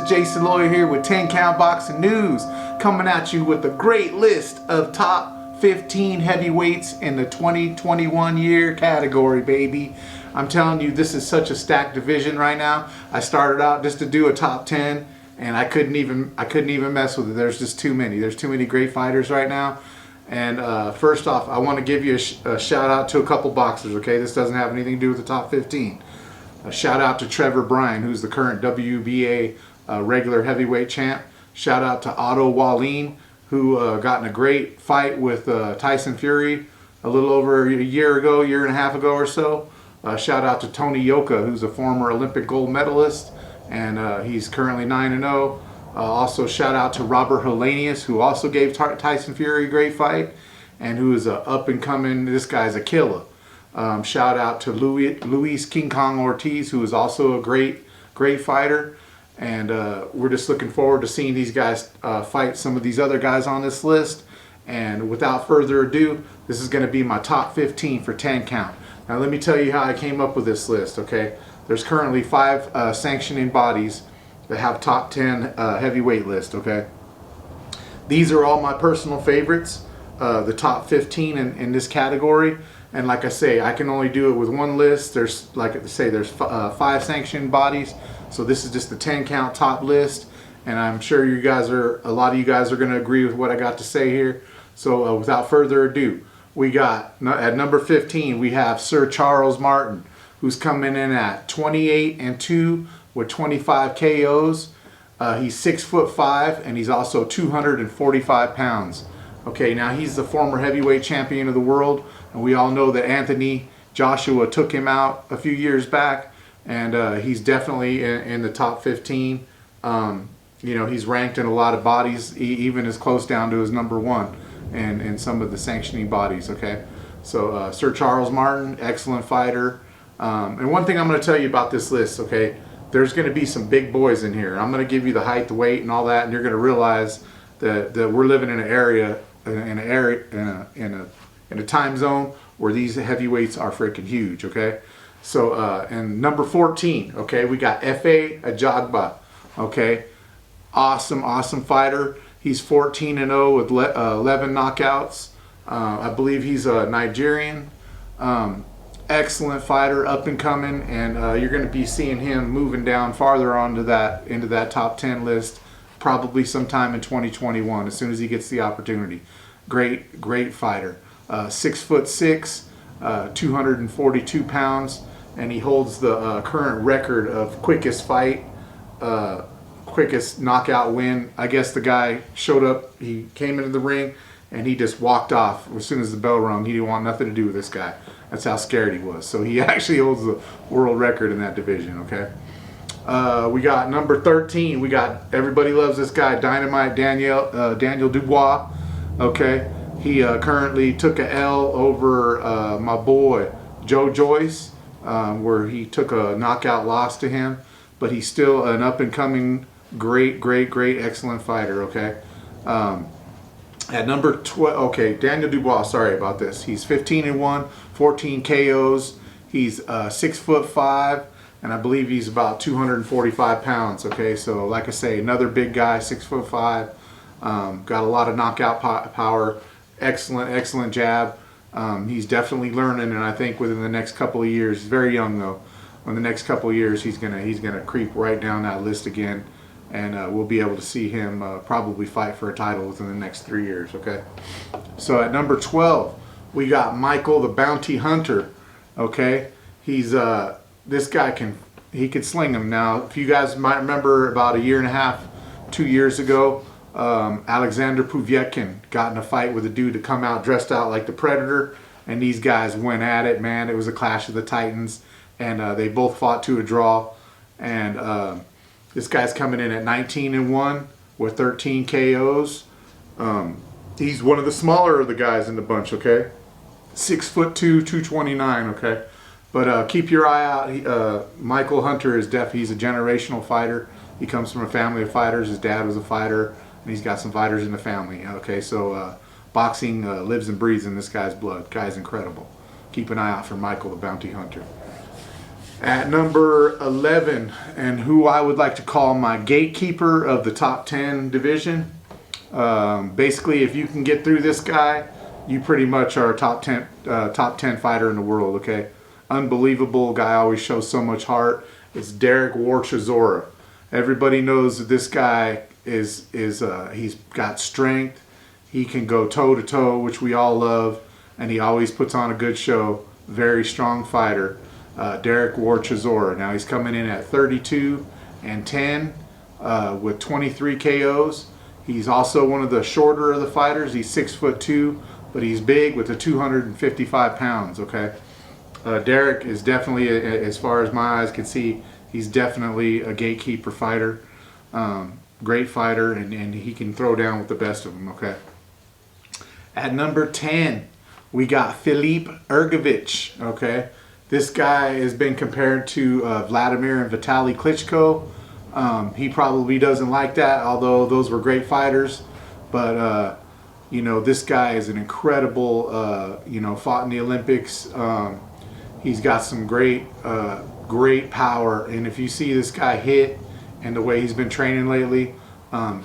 Jason Lawyer here with 10 Count Boxing News, coming at you with a great list of top 15 heavyweights in the 2021 year category, baby. I'm telling you, this is such a stacked division right now. I started out just to do a top 10, and I couldn't even mess with it. There's just too many. There's too many great fighters right now. And first off, I want to give you a shout out to a couple boxers. Okay, this doesn't have anything to do with the top 15. A shout out to Trevor Bryan, who's the current WBA regular heavyweight champ. Shout out to Otto Wallin, who got in a great fight with Tyson Fury a little over a year and a half ago or so. Shout out to Tony Yoka, who's a former Olympic gold medalist, and he's currently 9-0. Also shout out to Robert Helenius, who also gave Tyson Fury a great fight, and who is a up and coming, this guy's a killer. Shout out to Luis King Kong Ortiz, who is also a great fighter. And we're just looking forward to seeing these guys fight some of these other guys on this list. And without further ado, this is going to be my top 15 for 10 count. Now let me tell you how I came up with this list, okay? There's currently 5 sanctioning bodies that have top 10 heavyweight list, okay? These are all my personal favorites, the top 15 in this category. And like I say, I can only do it with one list. There's, like I say, there's 5 sanctioned bodies. So this is just the 10 count top list. And I'm sure a lot of you guys are going to agree with what I got to say here. So without further ado, we got, at number 15, we have Sir Charles Martin, who's coming in at 28-2 with 25 KOs. He's 6'5", and he's also 245 pounds. Okay, now he's the former heavyweight champion of the world, and we all know that Anthony Joshua took him out a few years back, and he's definitely in the top 15. You know, he's ranked in a lot of bodies, even as close down to his number 1 in some of the sanctioning bodies, okay? So Sir Charles Martin, excellent fighter. And one thing I'm going to tell you about this list, okay, there's going to be some big boys in here. I'm going to give you the height, the weight, and all that, and you're going to realize that we're living in an area, in a time zone where these heavyweights are freaking huge, okay? So, and number 14, okay, we got Efe Ajagba, okay? Awesome fighter. He's 14-0 with 11 knockouts. I believe he's a Nigerian. Excellent fighter, up and coming, and you're going to be seeing him moving down farther into that top 10 list probably sometime in 2021 as soon as he gets the opportunity. Great fighter. 6'6", 242 pounds, and he holds the current record of quickest knockout win. I guess the guy showed up, he came into the ring, and he just walked off as soon as the bell rung. He didn't want nothing to do with this guy. That's how scared he was. So he actually holds the world record in that division, okay? We got number 13. We got, everybody loves this guy, Dynamite Daniel Dubois, okay? He currently took a L over my boy Joe Joyce, where he took a knockout loss to him, but he's still an up-and-coming great, excellent fighter, okay? At number 12, okay, Daniel Dubois, sorry about this. He's 15-1, 14 KOs. He's 6'5", and I believe he's about 245 pounds, okay? So like I say, another big guy, 6'5", got a lot of knockout power, excellent jab. He's definitely learning, and I think within the next couple of years, he's very young though, in the next couple of years he's gonna creep right down that list again. And we'll be able to see him probably fight for a title within the next 3 years, okay? So at number 12, we got Michael the Bounty Hunter, okay? He's, this guy can sling him. Now, if you guys might remember about a year and a half, 2 years ago, Alexander Povetkin got in a fight with a dude to come out dressed out like the Predator, and these guys went at it, man. It was a clash of the Titans, and they both fought to a draw, and this guy's coming in at 19-1 with 13 KOs. He's one of the smaller of the guys in the bunch, okay? 6'2", 229, okay? But keep your eye out. Michael Hunter is he's a generational fighter. He comes from a family of fighters. His dad was a fighter, and he's got some fighters in the family, okay? So boxing lives and breathes in this guy's blood. Guy's incredible. Keep an eye out for Michael the Bounty Hunter. At number 11, and who I would like to call my gatekeeper of the top 10 division. Basically, if you can get through this guy, you pretty much are a top 10 fighter in the world. Okay, unbelievable guy, always shows so much heart. It's Derek War Chisora. Everybody knows that this guy is he's got strength. He can go toe to toe, which we all love, and he always puts on a good show. Very strong fighter, Derek War Chisora. Now he's coming in at 32-10 with 23 KOs. He's also one of the shorter of the fighters. He's 6'2", but he's big with the 255 pounds. Okay, Derek is definitely, as far as my eyes can see, he's definitely a gatekeeper fighter. Great fighter, and he can throw down with the best of them. Okay. At number 10, we got Filip Hrgović. Okay, this guy has been compared to Vladimir and Vitaly Klitschko. He probably doesn't like that, although those were great fighters. But you know, this guy is an incredible. You know, fought in the Olympics. He's got some great power, and if you see this guy hit and the way he's been training lately,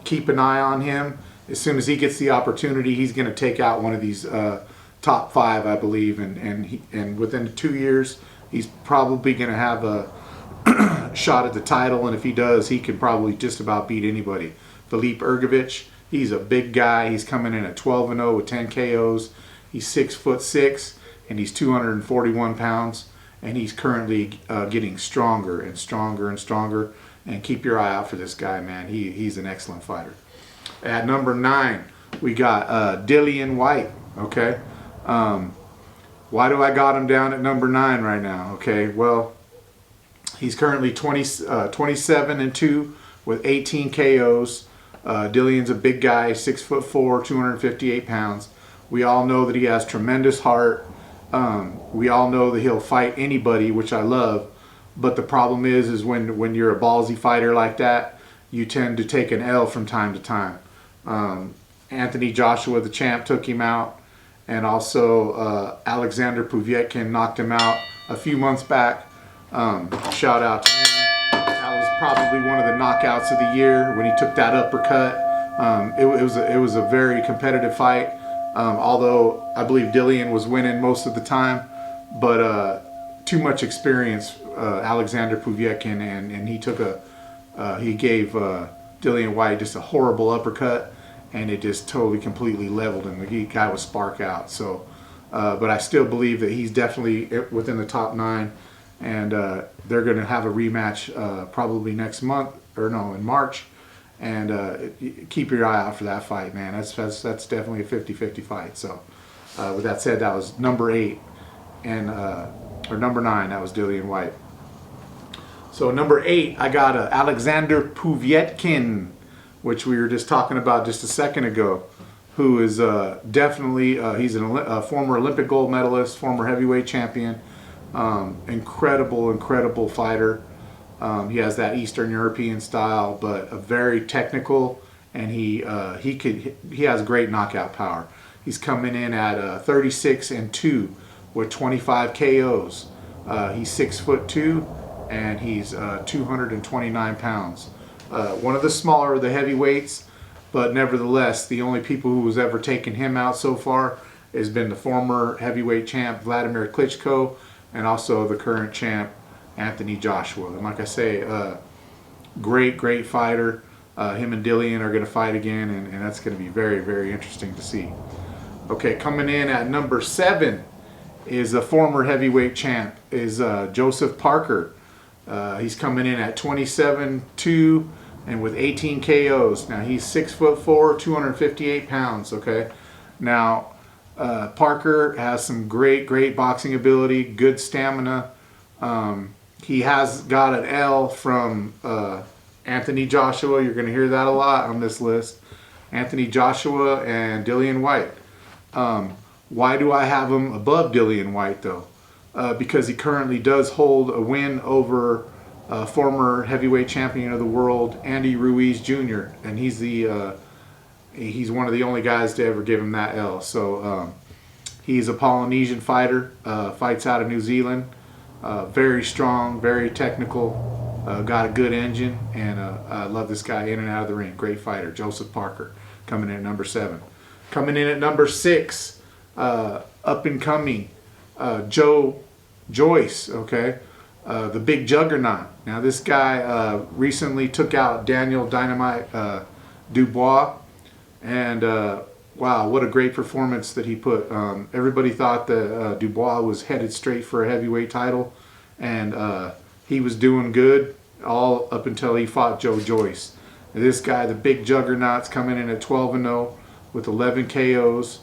keep an eye on him. As soon as he gets the opportunity, he's going to take out one of these top 5, I believe, and within 2 years, he's probably going to have a shot at the title, and if he does, he can probably just about beat anybody. Filip Hrgović, he's a big guy. He's coming in at 12-0 with 10 KOs. He's 6'6", and he's 241 pounds, and he's currently getting stronger and stronger and stronger. And keep your eye out for this guy, man. He's an excellent fighter. At number 9, we got Dillian Whyte. Okay, why do I got him down at number 9 right now? Okay, well, he's currently 27-2 with 18 KOs. Dillian's a big guy, 6'4", 258 pounds. We all know that he has tremendous heart. We all know that he'll fight anybody, which I love. But the problem is when you're a ballsy fighter like that, you tend to take an L from time to time. Anthony Joshua, the champ, took him out, and also Alexander Povetkin knocked him out a few months back. Shout out to him. That was probably one of the knockouts of the year when he took that uppercut. It was a very competitive fight. Although I believe Dillian was winning most of the time, but too much experience, Alexander Povetkin, and he took he gave Dillian Whyte just a horrible uppercut, and it just totally completely leveled him. The guy was spark out. So, but I still believe that he's definitely within the top 9, and they're going to have a rematch probably next month, or no, in March. And keep your eye out for that fight, man. That's definitely a 50-50 fight. So, with that said, that was number 8, and or number 9. That was Dillian Whyte. So number 8, I got Alexander Povetkin, which we were just talking about just a second ago, who is definitely he's a former Olympic gold medalist, former heavyweight champion, incredible fighter. He has that Eastern European style, but a very technical, and he has great knockout power. He's coming in at 36-2 with 25 KOs. He's 6'2", and he's 229 pounds. One of the smaller of the heavyweights, but nevertheless, the only people who has ever taken him out so far has been the former heavyweight champ Vladimir Klitschko, and also the current champ Anthony Joshua. And like I say, great fighter. Him and Dillian are going to fight again, and that's going to be very interesting to see. Okay, coming in at number 7 is a former heavyweight champ, is Joseph Parker. He's coming in at 27-2 and with 18 KOs. Now he's 6'4", 258 pounds. Okay, now Parker has some great boxing ability, good stamina. He has got an L from Anthony Joshua. You're going to hear that a lot on this list. Anthony Joshua and Dillian Whyte. Why do I have him above Dillian Whyte though? Because he currently does hold a win over former heavyweight champion of the world, Andy Ruiz Jr., and he's one of the only guys to ever give him that L. So he's a Polynesian fighter, fights out of New Zealand. Very strong, very technical, got a good engine, and I love this guy in and out of the ring. Great fighter, Joseph Parker, coming in at number 7. Coming in at number 6, up and coming, Joe Joyce, okay? The big juggernaut. Now this guy recently took out Daniel Dynamite Dubois, and wow, what a great performance that he put. Everybody thought that Dubois was headed straight for a heavyweight title, and he was doing good all up until he fought Joe Joyce. And this guy, the big juggernaut's coming in at 12-0 with 11 KOs.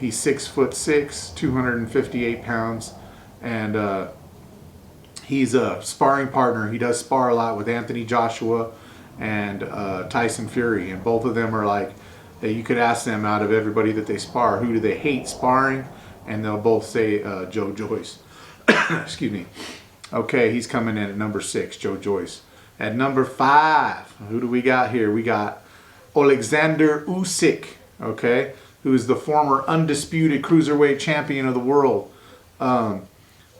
He's 6'6", 258 pounds, and he's a sparring partner. He does spar a lot with Anthony Joshua and Tyson Fury, and both of them are like, you could ask them out of everybody that they spar, who do they hate sparring, and they'll both say Joe Joyce. Excuse me. Okay, he's coming in at number 6, Joe Joyce. At number 5, who do we got here? We got Alexander Usyk, okay, who is the former undisputed cruiserweight champion of the world.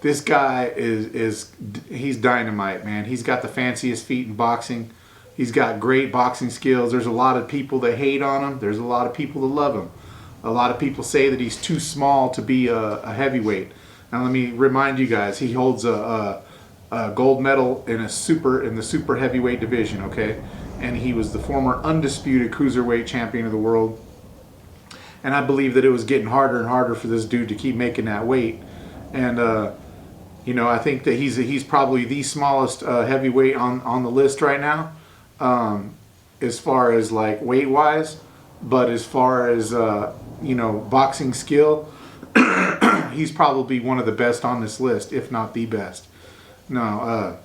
This guy he's dynamite, man. He's got the fanciest feet in boxing. He's got great boxing skills. There's a lot of people that hate on him. There's a lot of people that love him. A lot of people say that he's too small to be a heavyweight. Now let me remind you guys, he holds a gold medal in the super heavyweight division, okay? And he was the former undisputed cruiserweight champion of the world. And I believe that it was getting harder and harder for this dude to keep making that weight. And you know, I think that he's probably the smallest heavyweight on the list right now, as far as like weight wise. But as far as you know, boxing skill, he's probably one of the best on this list, if not the best. Now,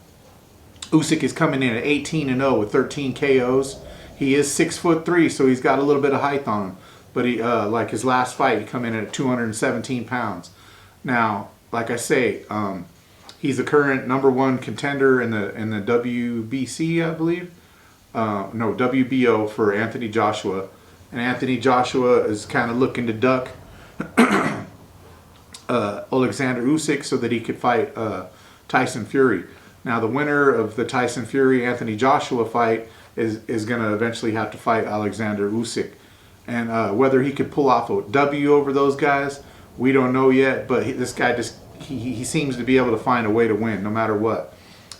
Usyk is coming in at 18-0 with 13 KOs. He is 6'3", so he's got a little bit of height on him. But he, like his last fight, he come in at 217 pounds. Now, like I say, he's the current number 1 contender in the WBC, I believe. No, WBO for Anthony Joshua. And Anthony Joshua is kind of looking to duck Alexander Usyk so that he could fight Tyson Fury. Now, the winner of the Tyson Fury-Anthony Joshua fight is going to eventually have to fight Alexander Usyk. And whether he could pull off a W over those guys, we don't know yet. But this guy just he seems to be able to find a way to win no matter what.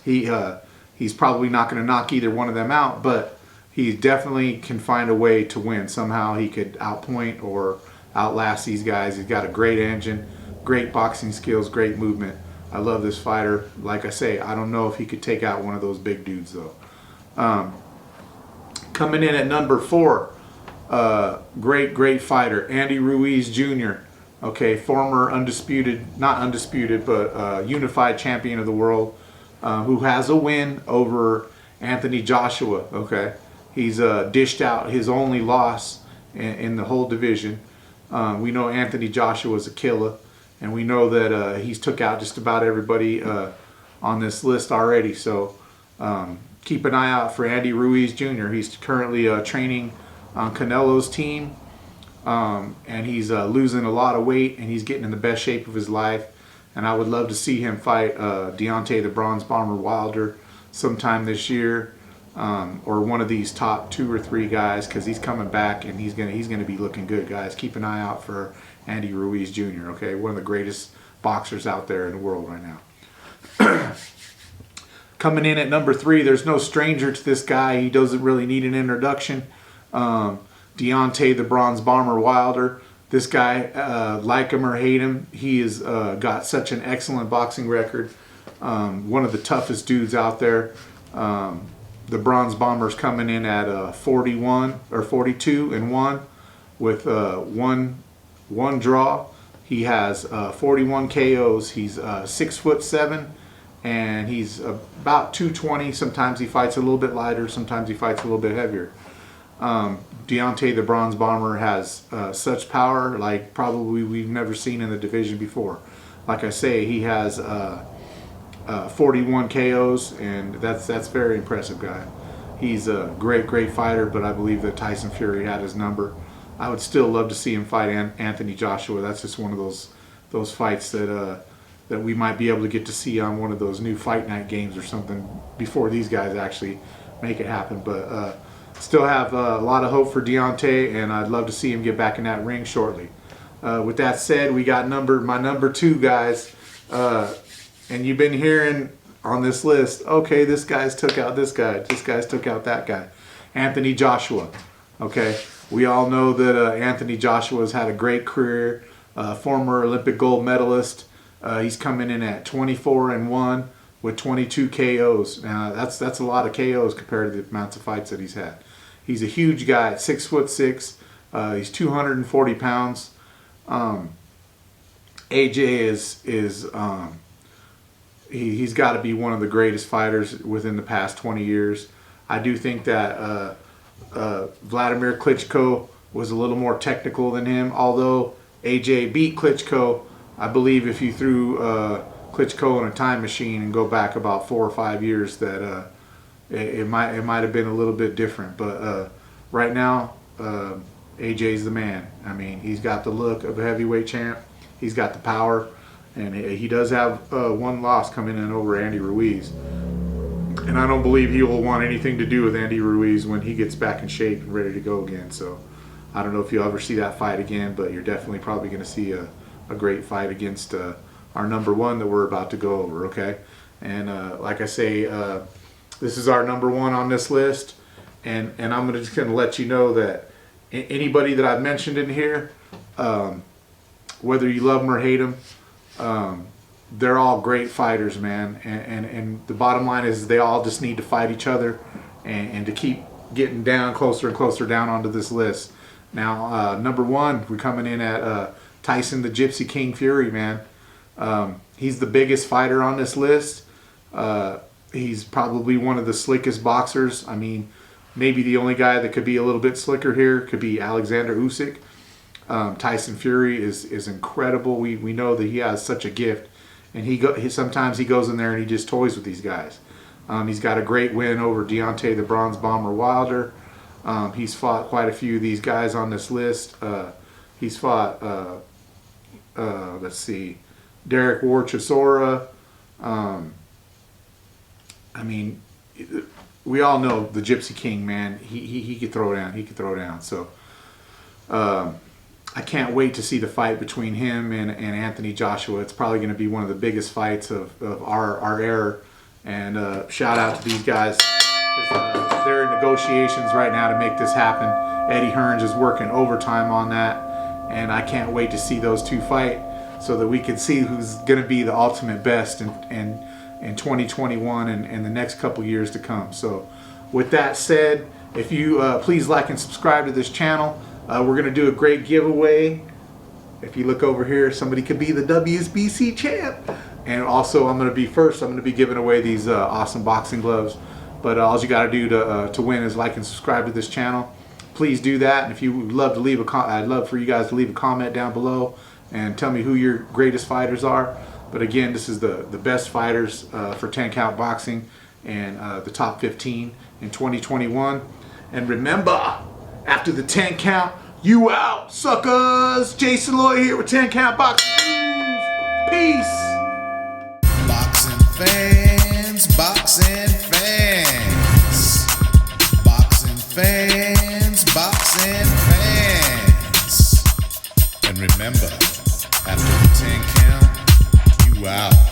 He's probably not going to knock either one of them out, but he definitely can find a way to win. Somehow he could outpoint or outlast these guys. He's got a great engine, great boxing skills, great movement. I love this fighter. Like I say, I don't know if he could take out one of those big dudes though. Coming in at number 4, great fighter, Andy Ruiz Jr. Okay, former not undisputed, but unified champion of the world, who has a win over Anthony Joshua. Okay, he's dished out his only loss in the whole division. We know Anthony Joshua is a killer, and we know that he's took out just about everybody on this list already. So keep an eye out for Andy Ruiz Jr. He's currently training on Canelo's team, and he's losing a lot of weight, and he's getting in the best shape of his life. And I would love to see him fight Deontay the Bronze Bomber Wilder sometime this year, or one of these top 2 or 3 guys, because he's coming back and he's gonna be looking good, guys. Keep an eye out for Andy Ruiz Jr. Okay, one of the greatest boxers out there in the world right now. Coming in at number 3, there's no stranger to this guy. He doesn't really need an introduction. Deontay the Bronze Bomber Wilder. This guy, like him or hate him, he has got such an excellent boxing record. One of the toughest dudes out there. The Bronze Bomber's coming in at 41 or 42-1 with one draw. He has 41 KOs. He's 6'7", and he's about 220. Sometimes he fights a little bit lighter. Sometimes he fights a little bit heavier. Deontay the Bronze Bomber has such power like probably we've never seen in the division before. Like I say, he has 41 KOs, and that's very impressive, guy. He's a great fighter, but I believe that Tyson Fury had his number. I would still love to see him fight Anthony Joshua. That's just one of those fights that that we might be able to get to see on one of those new Fight Night games or something before these guys actually make it happen. But still have a lot of hope for Deontay, and I'd love to see him get back in that ring shortly. With that said, we got my number 2 guys, and you've been hearing on this list, okay, this guy's took out this guy, this guy's took out that guy. Anthony Joshua. Okay, we all know that Anthony Joshua has had a great career, former Olympic gold medalist. He's coming in at 24-1 with 22 KOs. Now that's a lot of KOs compared to the amounts of fights that he's had. He's a huge guy, 6'6". He's 240 pounds. AJ is he's got to be one of the greatest fighters within the past 20 years. I do think that Vladimir Klitschko was a little more technical than him, although AJ beat Klitschko. I believe if you threw Klitschko in a time machine and go back about 4 or 5 years, that it might have been a little bit different. But right now, AJ's the man. I mean, he's got the look of a heavyweight champ. He's got the power, and he does have one loss coming in over Andy Ruiz. And I don't believe he will want anything to do with Andy Ruiz when he gets back in shape and ready to go again. So I don't know if you'll ever see that fight again, but you're definitely probably going to see a great fight against our number 1 that we're about to go over, okay? And like I say, this is our number 1 on this list, and I'm just going to let you know that anybody that I've mentioned in here, whether you love them or hate them, they're all great fighters, man. And the bottom line is they all just need to fight each other and to keep getting down closer and closer down onto this list. Now, number 1, we're coming in at Tyson the Gypsy King Fury, man. He's the biggest fighter on this list. He's probably one of the slickest boxers. I mean, maybe the only guy that could be a little bit slicker here could be Alexander Usyk. Tyson Fury is incredible. We know that he has such a gift, and sometimes he goes in there and he just toys with these guys. He's got a great win over Deontay the Bronze Bomber Wilder. He's fought quite a few of these guys on this list. He's fought, let's see, Derek War Chisora. I mean, we all know the Gypsy King, man. He could throw down. He could throw down. So I can't wait to see the fight between him and Anthony Joshua. It's probably going to be one of the biggest fights of our era. And shout out to these guys. They're in negotiations right now to make this happen. Eddie Hearns is working overtime on that. And I can't wait to see those two fight so that we can see who's going to be the ultimate best in 2021 and the next couple years to come. So with that said, if you please like and subscribe to this channel. We're going to do a great giveaway. If you look over here, somebody could be the WSBC champ. And also, I'm going to be first. I'm going to be giving away these awesome boxing gloves. But all you got to do to win is like and subscribe to this channel. Please do that. And if you would love to leave I'd love for you guys to leave a comment down below and tell me who your greatest fighters are. But again, this is the best fighters for 10 count boxing and the top 15 in 2021. And remember, after the 10 count, you out, suckers! Jason Lloyd here with 10 Count Boxing News. Peace! Boxing fans, boxing fans. Boxing fans, boxing fans. And remember, after the 10 count, you out.